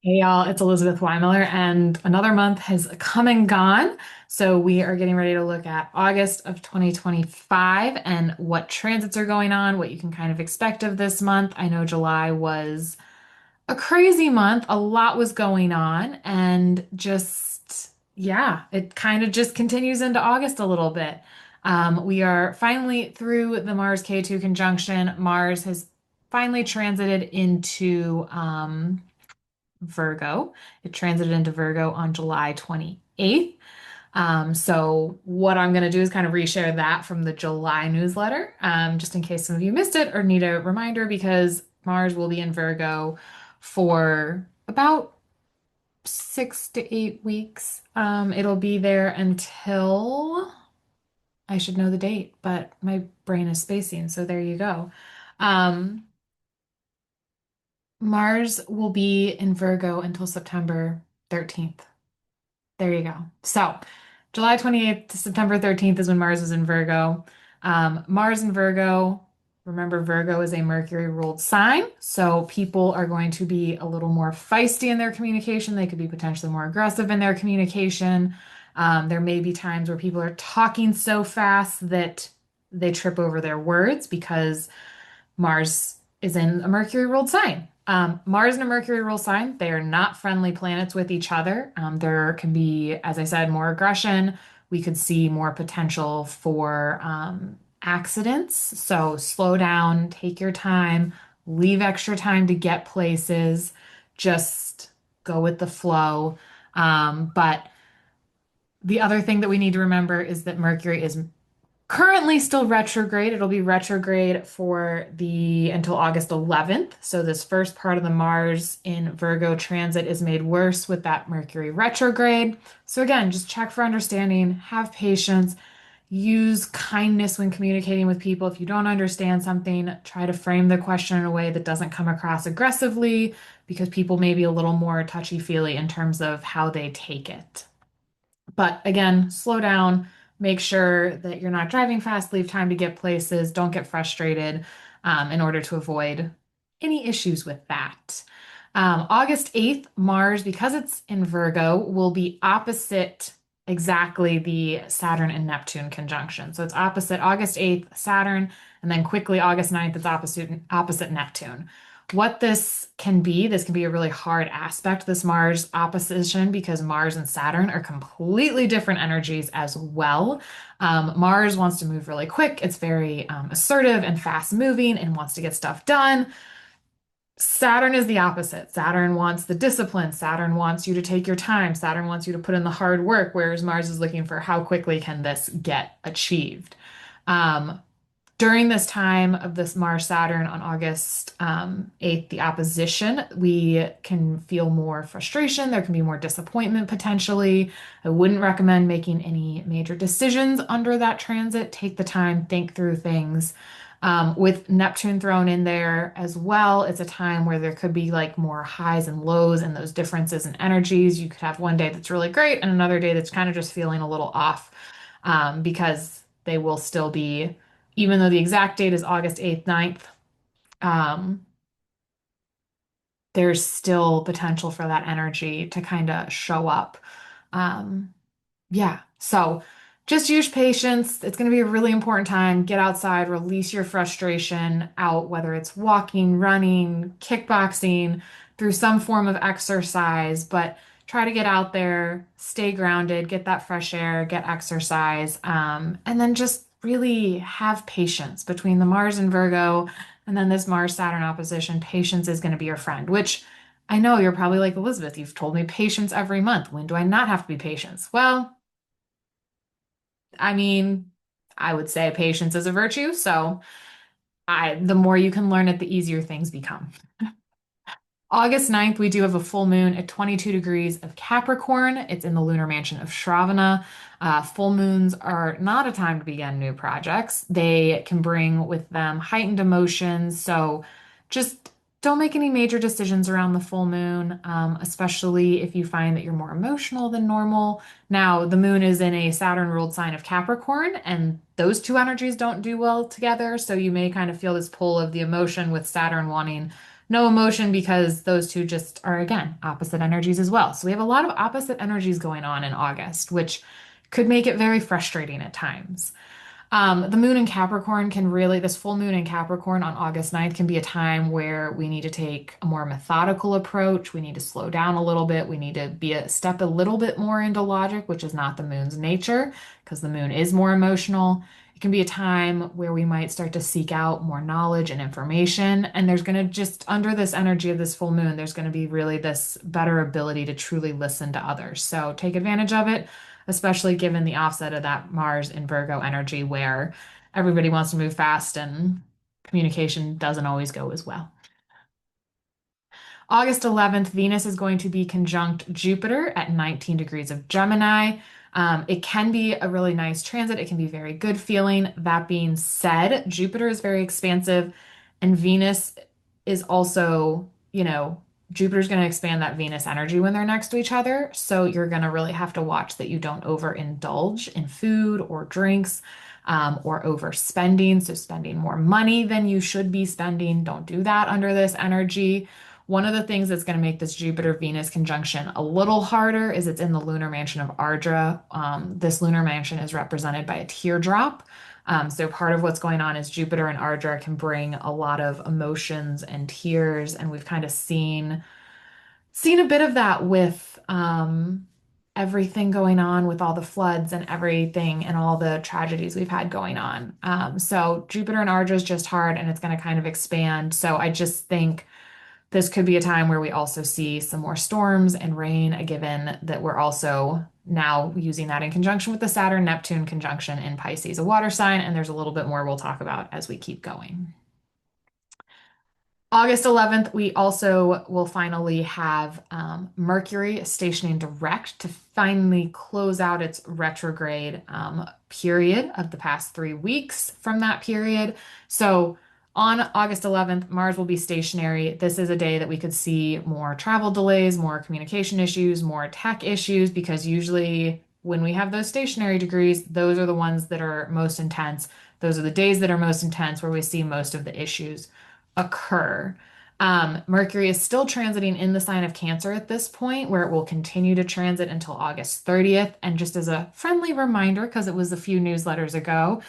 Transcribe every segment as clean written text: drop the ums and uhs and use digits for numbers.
Hey y'all, it's Elizabeth Weimiller, and another month has come and gone. So we are getting ready to look at August of 2025 and what transits are going on, what you can kind of expect of this month. I know July was a crazy month, a lot was going on, and yeah, it kind of just continues into August a little bit. We are finally through the Mars K2 conjunction. Mars has finally transited into Virgo. It transited into Virgo on July 28th. So what I'm going to do is kind of reshare that from the July newsletter, just in case some of you missed it or need a reminder, because Mars will be in Virgo for about 6 to 8 weeks. It'll be there until I should know the date, but my brain is spacing, so there you go. Um, Mars will be in Virgo until September 13th. There you go. So, July 28th to September 13th is when Mars is in Virgo. Mars in Virgo, remember, Virgo is a Mercury ruled sign. So, people are going to be a little more feisty in their communication. They could be potentially more aggressive in their communication. There may be times where people are talking so fast that they trip over their words because Mars is in a Mercury ruled sign. Mars and a Mercury ruled sign, they are not friendly planets with each other. There can be, as I said, more aggression. We could see more potential for accidents. So slow down, take your time, leave extra time to get places, just go with the flow. But the other thing that we need to remember is that Mercury is currently still retrograde. It'll be retrograde for the until August 11th. So this first part of the Mars in Virgo transit is made worse with that Mercury retrograde. So again, just check for understanding, have patience, use kindness when communicating with people. If you don't understand something, try to frame the question in a way that doesn't come across aggressively because people may be a little more touchy-feely in terms of how they take it. But again, slow down, make sure that you're not driving fast, leave time to get places, don't get frustrated in order to avoid any issues with that. August 8th, Mars, because it's in Virgo, will be opposite exactly the Saturn and Neptune conjunction. So it's opposite August 8th, Saturn, and then quickly August 9th, it's opposite Neptune. What this can be a really hard aspect, this Mars opposition, because Mars and Saturn are completely different energies as well. Mars wants to move really quick. It's very assertive and fast moving and wants to get stuff done. Saturn is the opposite. Saturn wants the discipline. Saturn wants you to take your time. Saturn wants you to put in the hard work, whereas Mars is looking for how quickly can this get achieved. Um, During this time of this Mars Saturn on August 8th, the opposition, we can feel more frustration. There can be more disappointment potentially. I wouldn't recommend making any major decisions under that transit. Take the time, think through things. With Neptune thrown in there as well, it's a time where there could be like more highs and lows and those differences in energies. You could have one day that's really great and another day that's kind of just feeling a little off because they will still be even though the exact date is August 8th, 9th, um, there's still potential for that energy to kind of show up. Um, yeah, so just use patience. It's going to be a really important time. Get outside, release your frustration out, whether it's walking, running, kickboxing, through some form of exercise, but try to get out there, stay grounded, get that fresh air, get exercise, and then just really have patience between the Mars and Virgo and then this Mars Saturn opposition. Patience is going to be your friend, which I know you're probably like Elizabeth. You've told me patience every month. When do I not have to be patient? Well, I mean, I would say patience is a virtue. So the more you can learn it, the easier things become. August 9th, we do have a full moon at 22 degrees of Capricorn. It's in the lunar mansion of Shravana. Full moons are not a time to begin new projects. They can bring with them heightened emotions. So just don't make any major decisions around the full moon, especially if you find that you're more emotional than normal. Now, the moon is in a Saturn ruled sign of Capricorn, and those two energies don't do well together. So you may kind of feel this pull of the emotion with Saturn wanting No emotion because those two just are, again, opposite energies as well. So we have a lot of opposite energies going on in August, which could make it very frustrating at times. The moon in Capricorn can really, this full moon in Capricorn on August 9th can be a time where we need to take a more methodical approach. We need to slow down a little bit. We need to be a step a little bit more into logic, which is not the moon's nature, because the moon is more emotional. It can be a time where we might start to seek out more knowledge and information. And there's going to just, under this energy of this full moon, there's going to be really this better ability to truly listen to others. So take advantage of it, especially given the offset of that Mars in Virgo energy where everybody wants to move fast and communication doesn't always go as well. August 11th, Venus is going to be conjunct Jupiter at 19 degrees of Gemini. It can be a really nice transit. It can be very good feeling. That being said, Jupiter is very expansive, and Venus is also, Jupiter's going to expand that Venus energy when they're next to each other. So you're going to really have to watch that you don't overindulge in food or drinks. Or overspending, so spending more money than you should be spending. Don't do that under this energy. One of the things that's going to make this Jupiter-Venus conjunction a little harder is it's in the lunar mansion of Ardra. This lunar mansion is represented by a teardrop. So part of what's going on is Jupiter and Ardra can bring a lot of emotions and tears, and we've kind of seen a bit of that with everything going on with all the floods and everything and all the tragedies we've had going on. So Jupiter and Ardra is just hard, and it's going to kind of expand. So I just think this could be a time where we also see some more storms and rain, given that we're also now using that in conjunction with the Saturn Neptune conjunction in Pisces, a water sign, and there's a little bit more we'll talk about as we keep going. August 11th, we also will finally have Mercury stationing direct to finally close out its retrograde period of the past 3 weeks from that period. So on August 11th, Mars will be stationary. This is a day that we could see more travel delays, more communication issues, more tech issues, because usually when we have those stationary degrees, those are the ones that are most intense. Those are the days that are most intense where we see most of the issues occur. Mercury is still transiting in the sign of Cancer at this point, where it will continue to transit until August 30th. And just as a friendly reminder, because it was a few newsletters ago,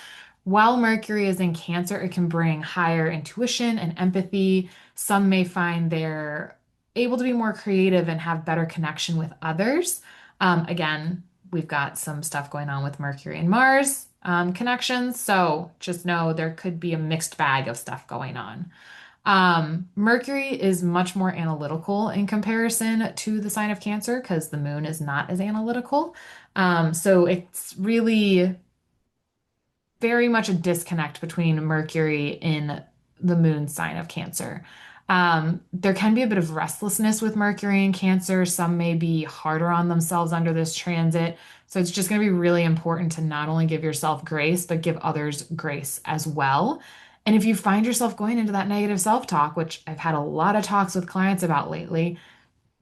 while Mercury is in Cancer, it can bring higher intuition and empathy. Some may find they're able to be more creative and have better connection with others. Again, we've got some stuff going on with Mercury and Mars connections, so just know there could be a mixed bag of stuff going on. Mercury is much more analytical in comparison to the sign of Cancer because the moon is not as analytical. So it's really very much a disconnect between Mercury in the moon sign of Cancer. There can be a bit of restlessness with Mercury in Cancer. Some may be harder on themselves under this transit. So it's just going to be really important to not only give yourself grace, but give others grace as well. And if you find yourself going into that negative self-talk, which I've had a lot of talks with clients about lately,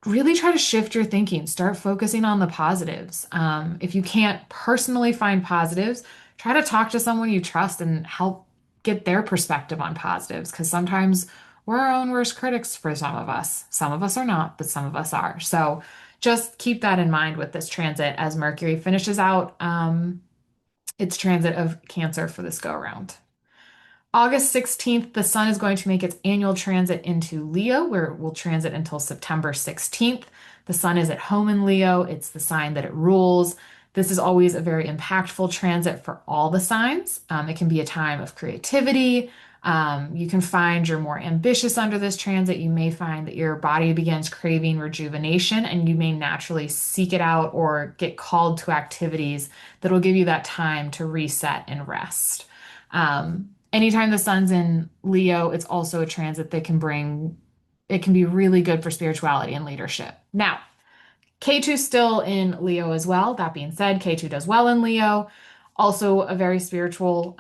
really try to shift your thinking. Start focusing on the positives. If you can't personally find positives, try to talk to someone you trust and help get their perspective on positives, because sometimes we're our own worst critics for some of us. Some of us are not, but some of us are. So just keep that in mind with this transit as Mercury finishes out its transit of Cancer for this go around. August 16th, the sun is going to make its annual transit into Leo, where it will transit until September 16th. The sun is at home in Leo. It's the sign that it rules. This is always a very impactful transit for all the signs. It can be a time of creativity. You can find you're more ambitious under this transit. You may find that your body begins craving rejuvenation, and you may naturally seek it out or get called to activities that will give you that time to reset and rest. Anytime the sun's in Leo, it's also a transit that it can be really good for spirituality and leadership. Now, K2 still in Leo as well. That being said, K2 does well in Leo. Also a very spiritual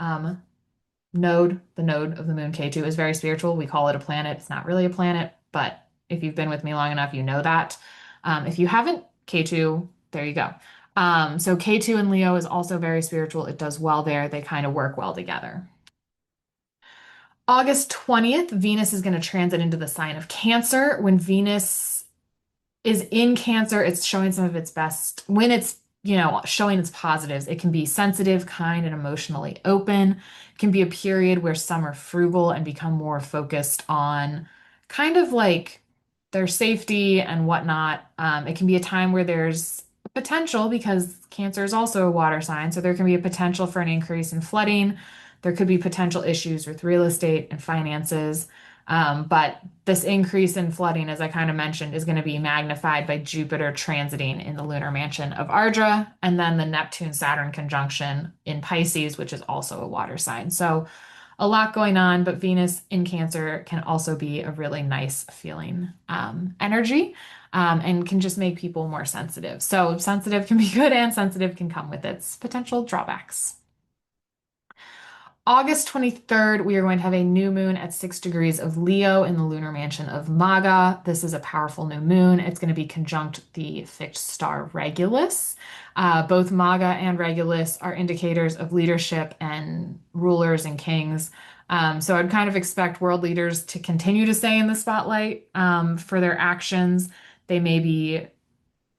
node. The node of the moon K2 is very spiritual. We call it a planet. It's not really a planet, but if you've been with me long enough, you know that. If you haven't, K2, there you go. So K2 in Leo is also very spiritual. It does well there. They kind of work well together. August 20th, Venus is going to transit into the sign of Cancer. When Venus is in Cancer, it's showing some of its best. When it's, showing its positives, it can be sensitive, kind, and emotionally open. It can be a period where some are frugal and become more focused on kind of like their safety and whatnot. It can be a time where there's potential because Cancer is also a water sign, so there can be a potential for an increase in flooding. There could be potential issues with real estate and finances. But this increase in flooding, as I kind of mentioned, is going to be magnified by Jupiter transiting in the lunar mansion of Ardra, and then the Neptune-Saturn conjunction in Pisces, which is also a water sign. So a lot going on, but Venus in Cancer can also be a really nice feeling energy, and can just make people more sensitive. So sensitive can be good and sensitive can come with its potential drawbacks. August 23rd, we are going to have a new moon at 6 degrees of Leo in the lunar mansion of Maga. This is a powerful new moon. It's going to be conjunct the fixed star Regulus. Both Maga and Regulus are indicators of leadership and rulers and kings. So I'd kind of expect world leaders to continue to stay in the spotlight for their actions. They may be,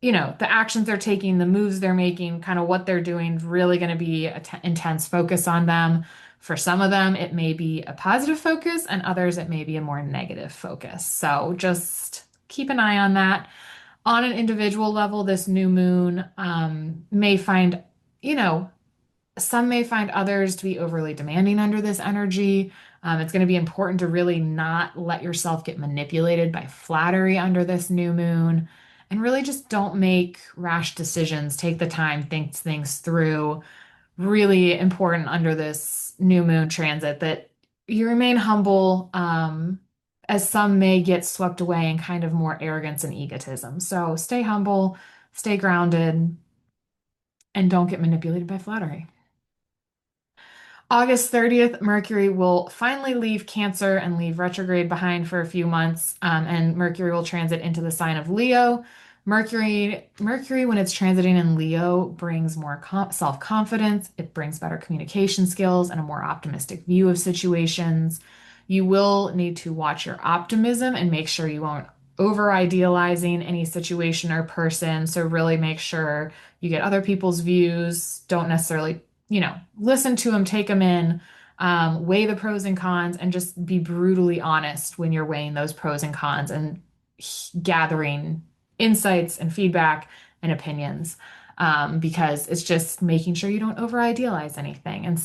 the actions they're taking, the moves they're making, kind of what they're doing, really going to be an intense focus on them. For some of them, it may be a positive focus, and others, it may be a more negative focus. So just keep an eye on that. On an individual level, this new moon may find, you know, some may find others to be overly demanding under this energy. It's going to be important to really not let yourself get manipulated by flattery under this new moon. And really just don't make rash decisions. Take the time, think things through. Really important under this new moon transit that you remain humble, as some may get swept away in kind of more arrogance and egotism. So stay humble, stay grounded, and don't get manipulated by flattery. August 30th, Mercury will finally leave Cancer and leave retrograde behind for a few months, and Mercury will transit into the sign of Leo. Mercury, when it's transiting in Leo, brings more self-confidence. It brings better communication skills and a more optimistic view of situations. You will need to watch your optimism and make sure you won't over idealizing any situation or person. So really make sure you get other people's views. Don't necessarily listen to them, take them in, weigh the pros and cons, and just be brutally honest when you're weighing those pros and cons and gathering insights and feedback and opinions. Because it's just making sure you don't over idealize anything and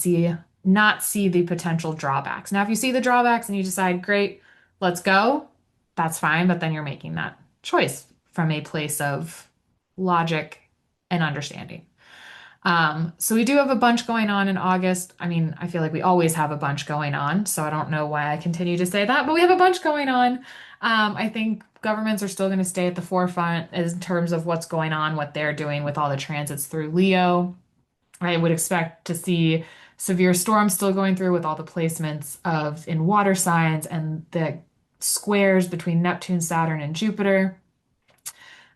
not see the potential drawbacks. Now, if you see the drawbacks and you decide, great, let's go, that's fine, but then you're making that choice from a place of logic and understanding. So we do have a bunch going on in August. I mean, I feel like we always have a bunch going on, so I don't know why I continue to say that, but we have a bunch going on. I think governments are still going to stay at the forefront in terms of what's going on, what they're doing with all the transits through Leo. I would expect to see severe storms still going through with all the placements of in water signs and the squares between Neptune, Saturn, and Jupiter.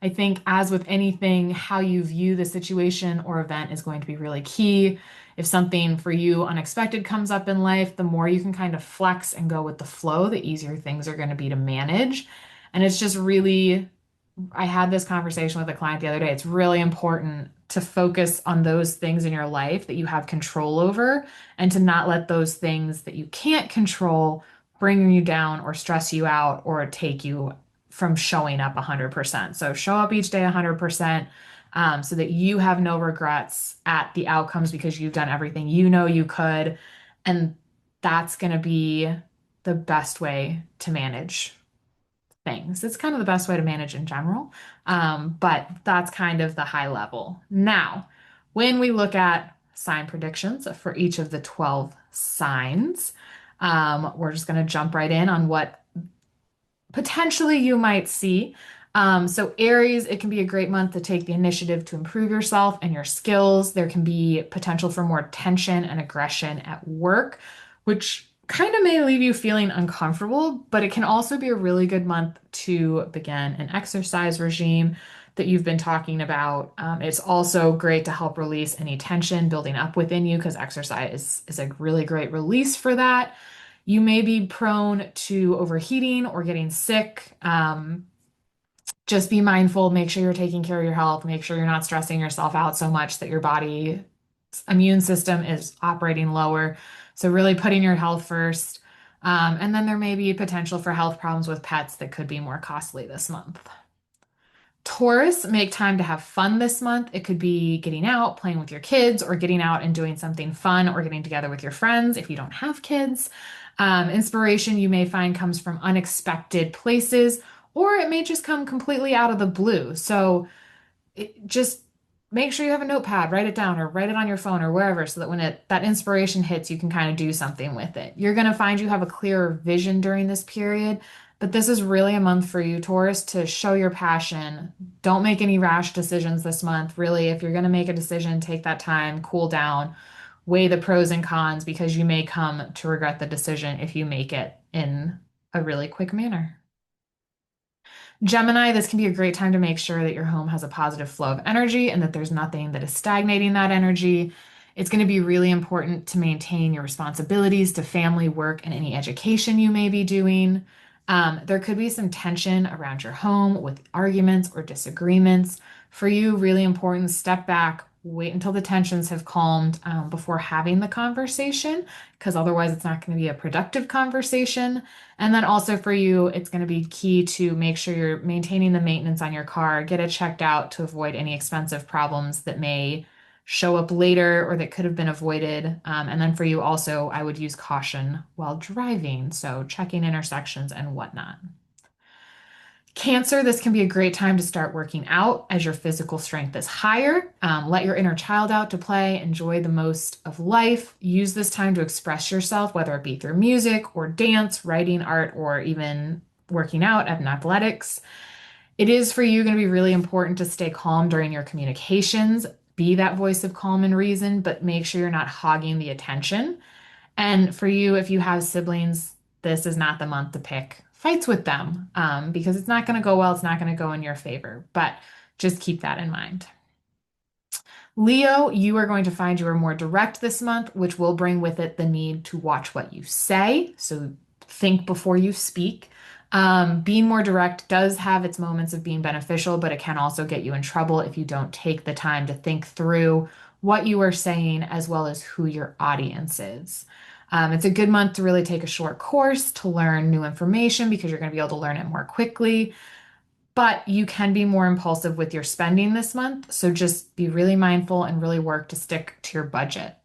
I think, as with anything, how you view the situation or event is going to be really key. If something for you unexpected comes up in life, the more you can kind of flex and go with the flow, the easier things are going to be to manage. And it's just really, I had this conversation with a client the other day. It's really important to focus on those things in your life that you have control over and to not let those things that you can't control bring you down or stress you out or take you from showing up 100%. So show up each day 100%, so that you have no regrets at the outcomes because you've done everything you know you could. And that's going to be the best way to manage things. It's kind of the best way to manage in general. But that's kind of the high level. Now, when we look at sign predictions for each of the 12 signs, we're just going to jump right in on what potentially you might see. So Aries, it can be a great month to take the initiative to improve yourself and your skills. There can be potential for more tension and aggression at work, which kind of may leave you feeling uncomfortable, but it can also be a really good month to begin an exercise regime that you've been talking about. It's also great to help release any tension building up within you because exercise is a really great release for that. You may be prone to overheating or getting sick. Just be mindful, make sure you're taking care of your health, make sure you're not stressing yourself out so much that your body's immune system is operating lower. So, really putting your health first. And then there may be potential for health problems with pets that could be more costly this month. Taurus, make time to have fun this month. It could be getting out, playing with your kids, or getting out and doing something fun, or getting together with your friends if you don't have kids. Inspiration you may find comes from unexpected places, or it may just come completely out of the blue. So, just make sure you have a notepad, write it down or write it on your phone or wherever so that when that inspiration hits, you can kind of do something with it. You're going to find you have a clearer vision during this period, but this is really a month for you, Taurus, to show your passion. Don't make any rash decisions this month. Really, if you're going to make a decision, take that time, cool down, weigh the pros and cons because you may come to regret the decision if you make it in a really quick manner. Gemini, this can be a great time to make sure that your home has a positive flow of energy and that there's nothing that is stagnating that energy. It's going to be really important to maintain your responsibilities to family, work, and any education you may be doing. There could be some tension around your home with arguments or disagreements. For you, really important, step back, wait until the tensions have calmed before having the conversation, because otherwise it's not going to be a productive conversation. And then also for you, it's going to be key to make sure you're maintaining the maintenance on your car, get it checked out to avoid any expensive problems that may show up later or that could have been avoided. And then for you also, I would use caution while driving, so checking intersections and whatnot. Cancer, this can be a great time to start working out as your physical strength is higher. Let your inner child out to play, enjoy the most of life. Use this time to express yourself, whether it be through music or dance, writing, art, or even working out at athletics. It is for you going to be really important to stay calm during your communications. Be that voice of calm and reason, but make sure you're not hogging the attention. And for you, if you have siblings, this is not the month to pick fights with them because it's not going to go well. It's not going to go in your favor. But just keep that in mind. Leo, you are going to find you are more direct this month, which will bring with it the need to watch what you say. So think before you speak. Being more direct does have its moments of being beneficial, but it can also get you in trouble if you don't take the time to think through what you are saying as well as who your audience is. It's a good month to really take a short course to learn new information because you're going to be able to learn it more quickly. But you can be more impulsive with your spending this month. So just be really mindful and really work to stick to your budget.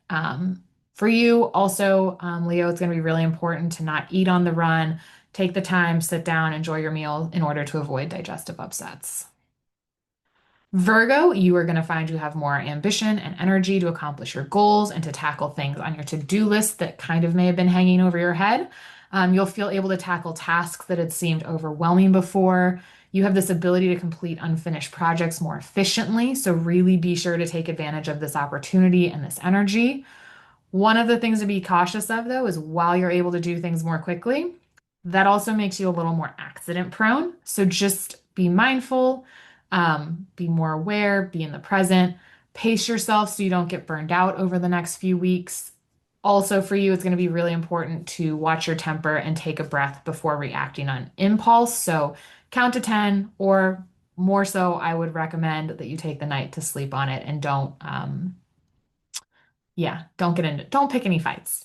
For you, also, Leo, it's going to be really important to not eat on the run. Take the time, sit down, enjoy your meal in order to avoid digestive upsets. Virgo, you are going to find you have more ambition and energy to accomplish your goals and to tackle things on your to-do list that kind of may have been hanging over your head. You'll feel able to tackle tasks that had seemed overwhelming before. You have this ability to complete unfinished projects more efficiently, so really be sure to take advantage of this opportunity and this energy. One of the things to be cautious of, though, is while you're able to do things more quickly, that also makes you a little more accident prone. So just be mindful, be more aware, be in the present, pace yourself so you don't get burned out over the next few weeks. Also, for you, it's going to be really important to watch your temper and take a breath before reacting on impulse. So count to 10, or more so, I would recommend that you take the night to sleep on it and don't pick any fights.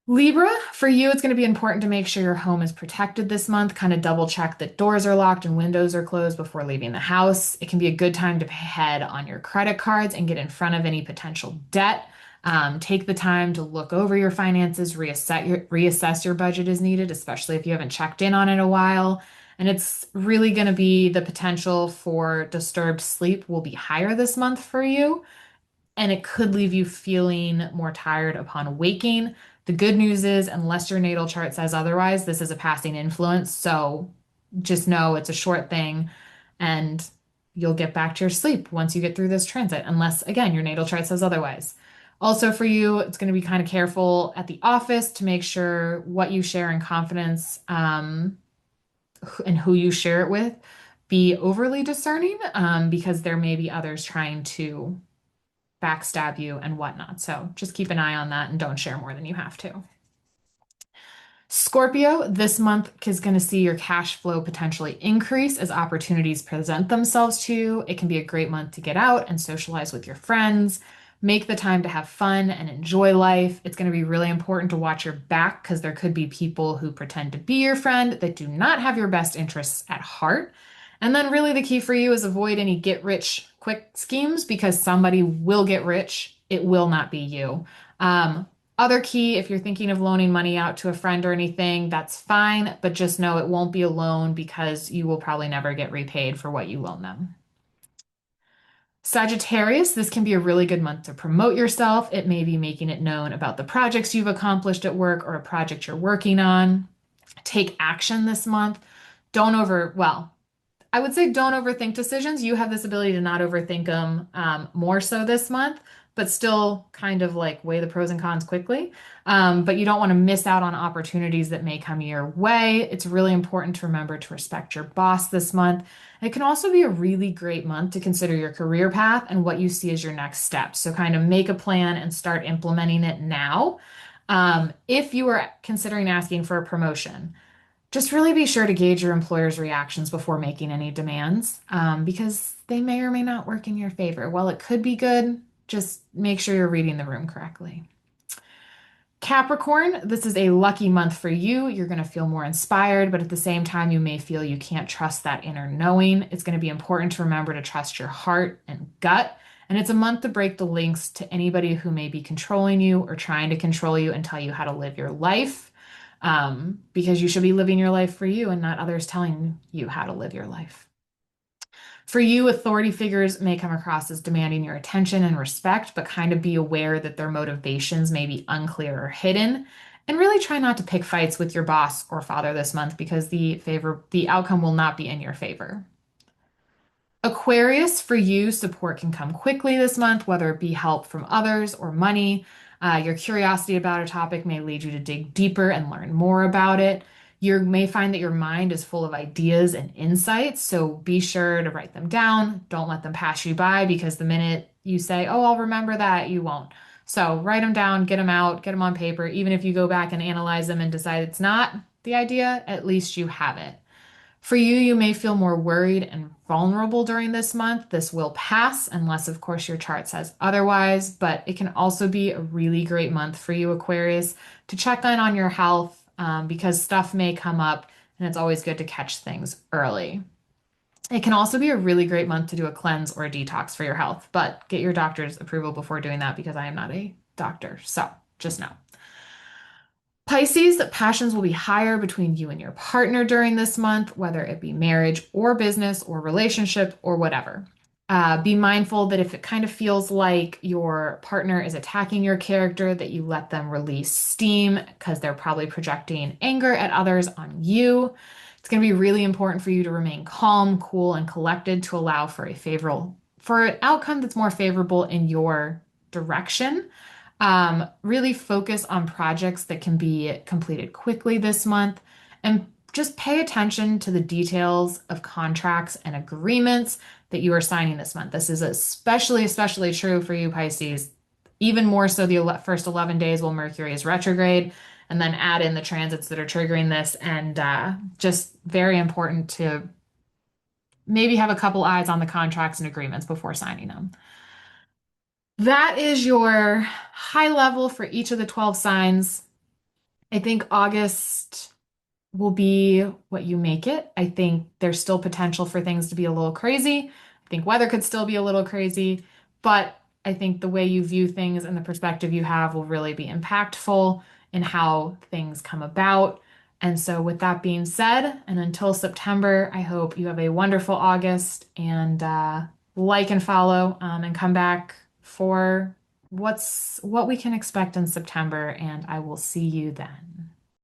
Libra, for you, it's going to be important to make sure your home is protected this month. Kind of double check that doors are locked and windows are closed before leaving the house. It can be a good time to pay ahead on your credit cards and get in front of any potential debt. Take the time to look over your finances, reassess your budget as needed, especially if you haven't checked in on it in a while. And it's really going to be the potential for disturbed sleep will be higher this month for you, and it could leave you feeling more tired upon waking. The good news is, unless your natal chart says otherwise, this is a passing influence. So just know it's a short thing and you'll get back to your sleep once you get through this transit, unless, again, your natal chart says otherwise. Also, for you, it's going to be kind of careful at the office to make sure what you share in confidence and who you share it with be overly discerning because there may be others trying to backstab you and whatnot. So just keep an eye on that and don't share more than you have to. Scorpio, this month is going to see your cash flow potentially increase as opportunities present themselves to you. It can be a great month to get out and socialize with your friends, make the time to have fun and enjoy life. It's going to be really important to watch your back because there could be people who pretend to be your friend that do not have your best interests at heart. And then, really, the key for you is avoid any get rich quick schemes because somebody will get rich. It will not be you. Other key, if you're thinking of loaning money out to a friend or anything, that's fine, but just know it won't be a loan because you will probably never get repaid for what you loan them. Sagittarius, this can be a really good month to promote yourself. It may be making it known about the projects you've accomplished at work or a project you're working on. Take action this month. Well, I would say don't overthink decisions. You have this ability to not overthink them more so this month, but still kind of like weigh the pros and cons quickly. But you don't want to miss out on opportunities that may come your way. It's really important to remember to respect your boss this month. It can also be a really great month to consider your career path and what you see as your next steps. So, kind of make a plan and start implementing it now. If you are considering asking for a promotion, just really be sure to gauge your employer's reactions before making any demands, because they may or may not work in your favor. While it could be good, just make sure you're reading the room correctly. Capricorn, this is a lucky month for you. You're going to feel more inspired, but at the same time, you may feel you can't trust that inner knowing. It's going to be important to remember to trust your heart and gut. And it's a month to break the links to anybody who may be controlling you or trying to control you and tell you how to live your life. Because you should be living your life for you and not others telling you how to live your life. For you, authority figures may come across as demanding your attention and respect, but kind of be aware that their motivations may be unclear or hidden. And really try not to pick fights with your boss or father this month because the outcome will not be in your favor. Aquarius, for you, support can come quickly this month, whether it be help from others or money. Your curiosity about a topic may lead you to dig deeper and learn more about it. You may find that your mind is full of ideas and insights, so be sure to write them down. Don't let them pass you by because the minute you say, oh, I'll remember that, you won't. So write them down, get them out, get them on paper. Even if you go back and analyze them and decide it's not the idea, at least you have it. For you, you may feel more worried and vulnerable during this month. This will pass, unless, of course, your chart says otherwise, but it can also be a really great month for you, Aquarius, to check in on your health because stuff may come up and it's always good to catch things early. It can also be a really great month to do a cleanse or a detox for your health, but get your doctor's approval before doing that because I am not a doctor. So just know. Pisces, passions will be higher between you and your partner during this month, whether it be marriage or business or relationship or whatever. Be mindful that if it kind of feels like your partner is attacking your character, that you let them release steam because they're probably projecting anger at others on you. It's going to be really important for you to remain calm, cool, and collected to allow for an outcome that's more favorable in your direction. Really focus on projects that can be completed quickly this month and just pay attention to the details of contracts and agreements that you are signing this month. This is especially true for you, Pisces, even more so the first 11 days while Mercury is retrograde, and then add in the transits that are triggering this. And just very important to maybe have a couple eyes on the contracts and agreements before signing them. That is your high level for each of the 12 signs. I think August will be what you make it. I think there's still potential for things to be a little crazy. I think weather could still be a little crazy, but I think the way you view things and the perspective you have will really be impactful in how things come about. And so, with that being said, and until September, I hope you have a wonderful August and like and follow and come back for what we can expect in September. And I will see you then.